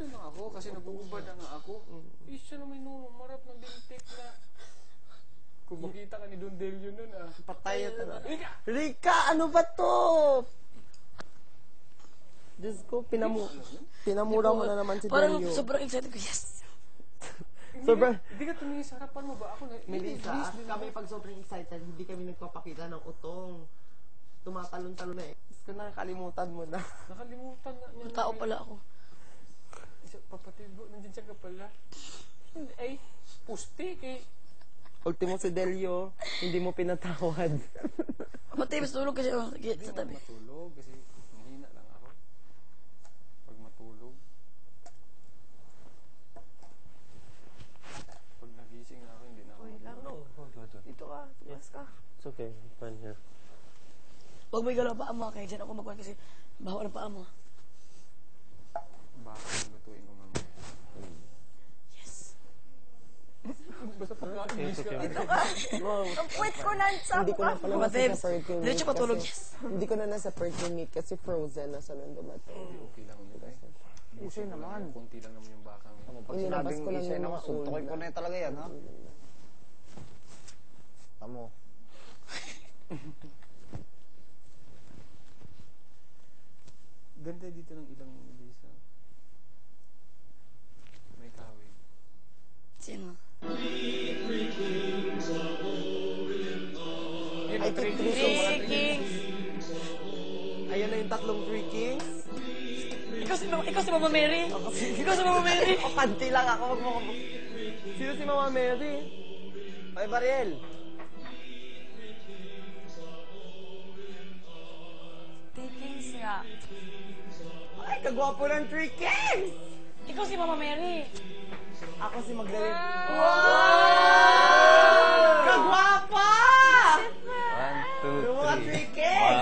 na lang ako kasi nabububad na nga ako. Siya na may numarap ng bintik na kung makita ka ni Don Delio nun Patay na talaga. Rika, ano ba to? Diyos ko, pinamura mo na naman si Parang Delio. sobrang excited ko, yes! Hindi ka tumingin sa harapan mo ba? Ako na, Melissa, kami pag sobrang excited, hindi kami nagpapakita ng utong. Tumatalon-talon na eh. Diyos ko, nakakalimutan mo na. Nakalimutan na niya. Tao pala ako. Papatid mo, nandiyan siya ka pala. Ay, pustik eh. Ultimo si Delio, hindi mo pinatawad. Matay, mas tulog kasi ako sa tabi. Matulog kasi mahina lang ako. Pag matulog. Pag nagising na ako, hindi na ako. Okay lang. Dito ka, tumas ka. It's okay, fine here. Huwag mo igalaw paa mo, kaya dyan ako magkuhan kasi bawal ang paa mo. Baka lutuin ko mamaya. Yes! Basta pagka-English ka. Dito ka! Ang puwet ko nansa Hindi ko na pala nasa Matibs, sa Perky Meat. diretso patulog, kasi- yes! Hindi ko na nasa Perky Meat kasi frozen na sa nang dumating. Okay lang yun eh. Isay naman. Kunti lang naman yung bakang. Pag Inilabas sinabing ko lang isay yung naman, mga suntukin ko una. na talaga yan, ha? Tamo. Ganda dito ng ilang Melissa. May kawig. Sino? I think three Three songs. Kings! Ayan na yung tatlong Three Kings. Ikaw si Mama Mary! Ikaw si Mama Mary! O, kanti lang ako. Wag mo ko. Sino si Mama Mary? Ay, Bariel. Three Kings nga. Ay, kagwapo ng Three Kings! Ikaw si Mama Mary! Ako si Magdalene. Wow! Kagwapa! 1, 2, Yung mga Three Kings!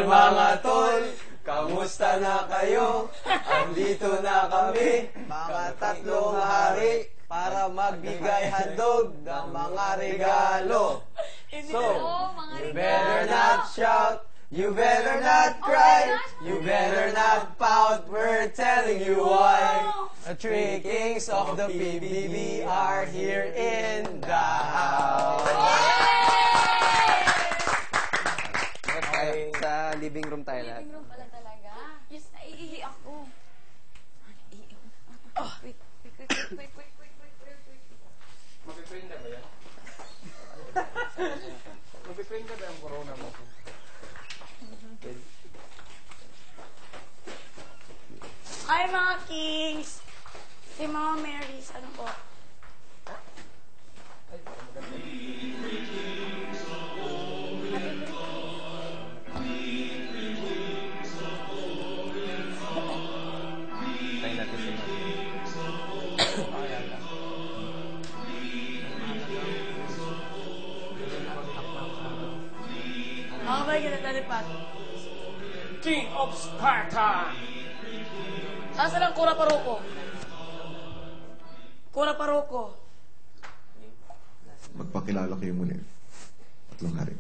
mga tol, kamusta na kayo? Andito na kami, Mga tatlong hari para magbigay handog ng mga regalo. So, you better not shout, you better not cry, you better not pout, we're telling you why. The Three Kings of the PBB are here in the house. Sa living room tayo lahat. Living room pala talaga. Yes, naiihi ako. Oh, wait. Mapiprint na ba yan? Mapiprint na ba yung corona mo? Hi mga Kings! Si Mama Mary, ano po? Tayo natin si Mga ba yung nalipad? King of Sparta! Nasaan ang Kura Paroko? Kura Paroko. Magpakilala kayo muna. Tatlong hari.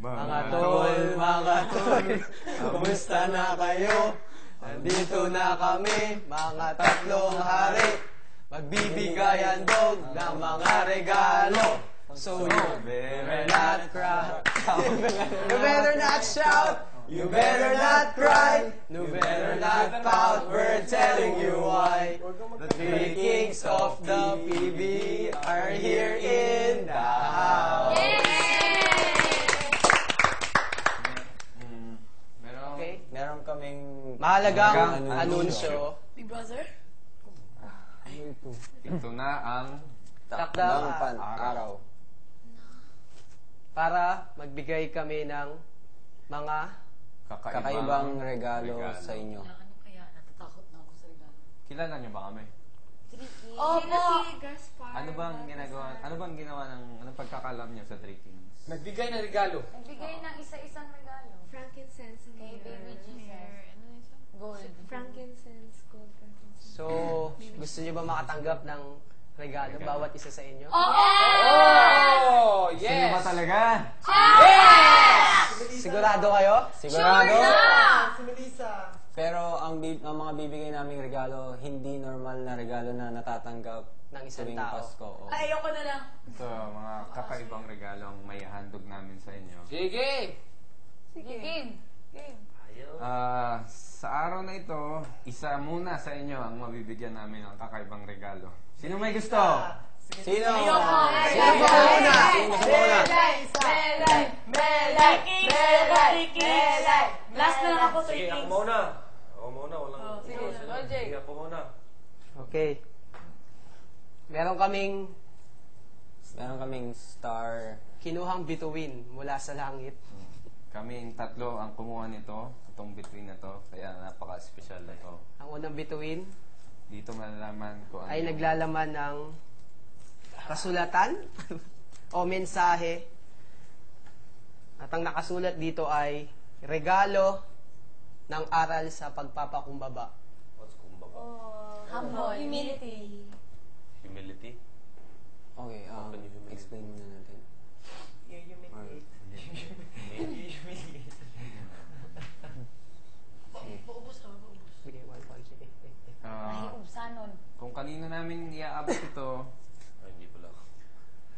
Mga tol, kumusta na kayo? Nandito na kami, mga tatlong hari. Magbibigay handog ng mga regalo. So you better not cry, you better not shout, you better not cry, you better not pout, we're telling you why. The Three Kings of the PB are here in the house. Meron kaming mahalagang anunsyo. Big Brother? Ito na ang Takdang araw. Para magbigay kami ng mga Kakaibang regalo sa inyo. Ano kaya? Natatakot na ako sa regalo. Kilala niyo ba kami? Opo! Ano bang ginawa anong pagkakalam niyo sa Three Kings? Nagbigay na regalo. Nagbigay ng isa-isang regalo. Frankincense and Kay Baby Jesus. Gold. Frankincense, gold frankincense. So, gusto niyo ba makatanggap ng regalo, bawat isa sa inyo. Oh, yes! Sino ba talaga? Sigurado kayo? Sigurado? Si Melissa. Pero ang mga bibigay naming regalo, hindi normal na regalo na natatanggap Ng isang tuwing tao. Pasko. Oo. Ayoko na lang. Ito, mga kakaibang regalo ang may handog namin sa inyo. Sige, game. Sa araw na ito, isa muna sa inyo ang mabibigyan namin ng kakaibang regalo. Sino may gusto? Sino? Ayoko. Sino ba muna? Sino ba muna? Melay. Last na lang ako, Sige, ako muna. Ako muna, walang... Sige, Sige, ako muna. Okay. Meron kaming star. kinuhang bituin mula sa langit. Kaming tatlo ang kumuha nito, itong between na to, kaya napaka-special na to. Ang unang bituin Dito malalaman ko ano ay yung- naglalaman ng kasulatan o mensahe. At ang nakasulat dito ay regalo ng aral sa pagpapakumbaba. What's kumbaba? Humble. Humility. Humility? Okay, explain muna natin. Sige, one point. Sige. Ah, Ay, ubsanon. kung kanino namin iaabot ito, Ay, hindi pala.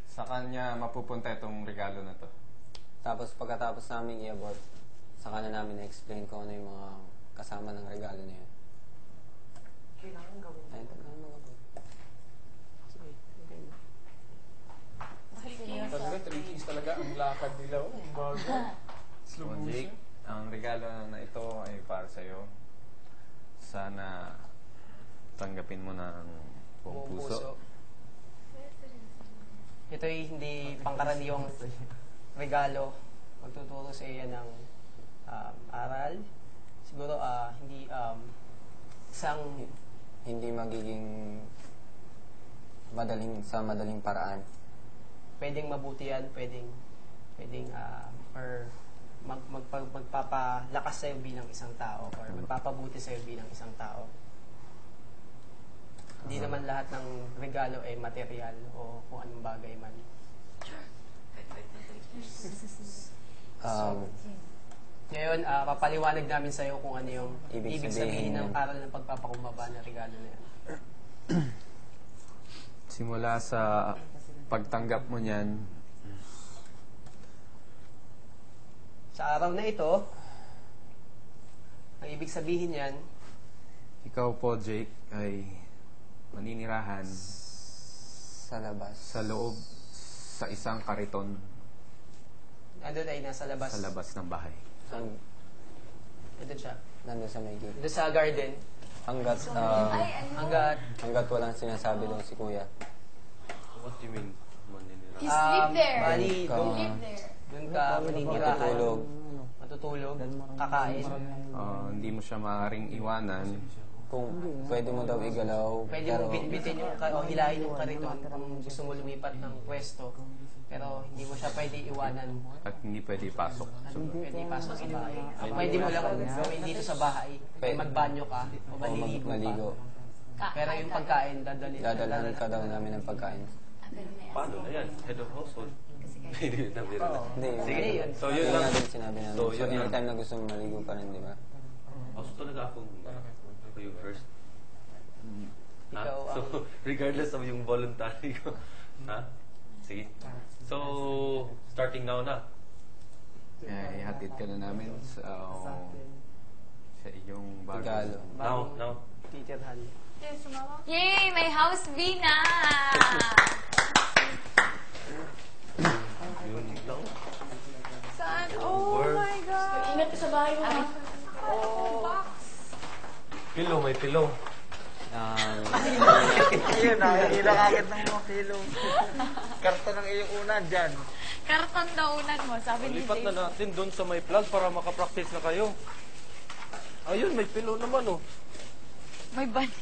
sa kanya mapupunta itong regalo na to. Tapos pagkatapos namin i-abort, saka na namin na-explain kung ano yung mga kasama ng regalo na yun. Kailangan gawin. Ayun, tagal mag-abort. Sige, okay na. Talaga, 3 keys talaga ang lakad nila. Oh, ang bago. So, Jake, ang regalo na ito ay para sa'yo. Sana tanggapin mo ng buong puso. Ito ay hindi pangkaraniwang regalo. Magtuturo sa iyo ng aral. Siguro hindi isang Hindi magiging madaling paraan. pwedeng mabuti yan, pwedeng or magpapalakas sa'yo bilang isang tao or magpapabuti sa'yo bilang isang tao. Hindi naman lahat ng regalo ay material o kung anong bagay man. Ngayon, papaliwanag namin sa'yo kung ano yung Ibig ibig sabihin sabihin ng nun. aral ng pagpapakumbaba na regalo na yan. Simula sa pagtanggap mo niyan, Sa araw na ito, ang ibig sabihin yan, ikaw po, Jake, ay maninirahan Sa labas. sa loob sa isang kariton andun ay nasa labas. sa labas ng bahay. Andun siya. Nandun sa may gate. Andun sa garden. Hanggat, hanggat walang sinasabi doon si Kuya. What do you mean? Maninira? You sleep there. Bali, Ka- Live there. doon ka maninirahan. Matutulog. Matutulog. Kakain. Hindi mo siya maaaring iwanan. Kung pwede mo daw igalaw, Pwede pero mo bitbitin yung o hilahin yung kariton kung gusto mo lumipat ng pwesto. Pero hindi mo siya pwede iwanan. At hindi pwede ipasok. Pwede ipasok sa bahay. Pwede mo lang gawin dito sa bahay. Pwede. Magbanyo ka o o maliligo maligo. ka. Pero yung pagkain, Dadalhan ka daw namin ng pagkain. Paano na yan? Head of household? Hindi na biro na. Hindi, Sige, yun. So, yun yun lang. nga din sinabi namin. So, So, yun lang. anytime na gusto mo maligo pa rin, di ba? So talaga akong ako yung first. Ha? Ikaw ang- So, regardless of yung voluntary ko. Ha? Sige. So, starting now na. Kaya ihatid ka na namin sa iyong Regalo. bago. Now. Titirhan. Yay! May house bee na! Yun lang. Saan? Oh my God! Ingat ka sa bahay mo. ha? Pillow, may pillow. Ayun na, hinakakit ng mga kilo. Karto ng iyong una dyan. Karton daw unan mo, sabi ni Lipat na Jay. natin doon sa may plug para makapractice na kayo. Ayun, may pillow naman oh. May bunny.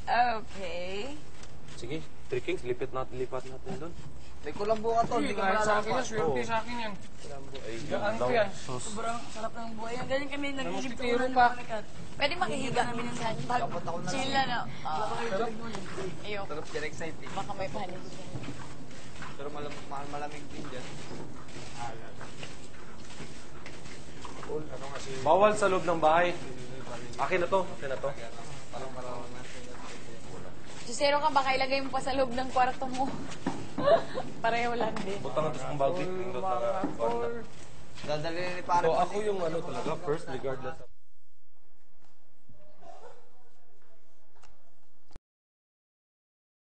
Okay. sige. Three Kings, lipat natin doon. May kulambo ka to. Hindi ka malalaman. Swerte sa akin yan. Ay, Gaan ko yan. Sobrang sarap ng buhay. Ang galing kami nag-isip Tiro pa. Pwede makihiga namin sa chill na na. Ayoko. Sarap dyan, exciting. Baka may panig. Pero malamig din dyan. Bawal sa loob ng bahay. Akin na to. Jusero ka, baka ilagay mo pa sa loob ng kwarto mo. Pareho lang din. Butang natin sa bagay. Pindot para. Dadali ni parang. So ako yung ano talaga, first regardless of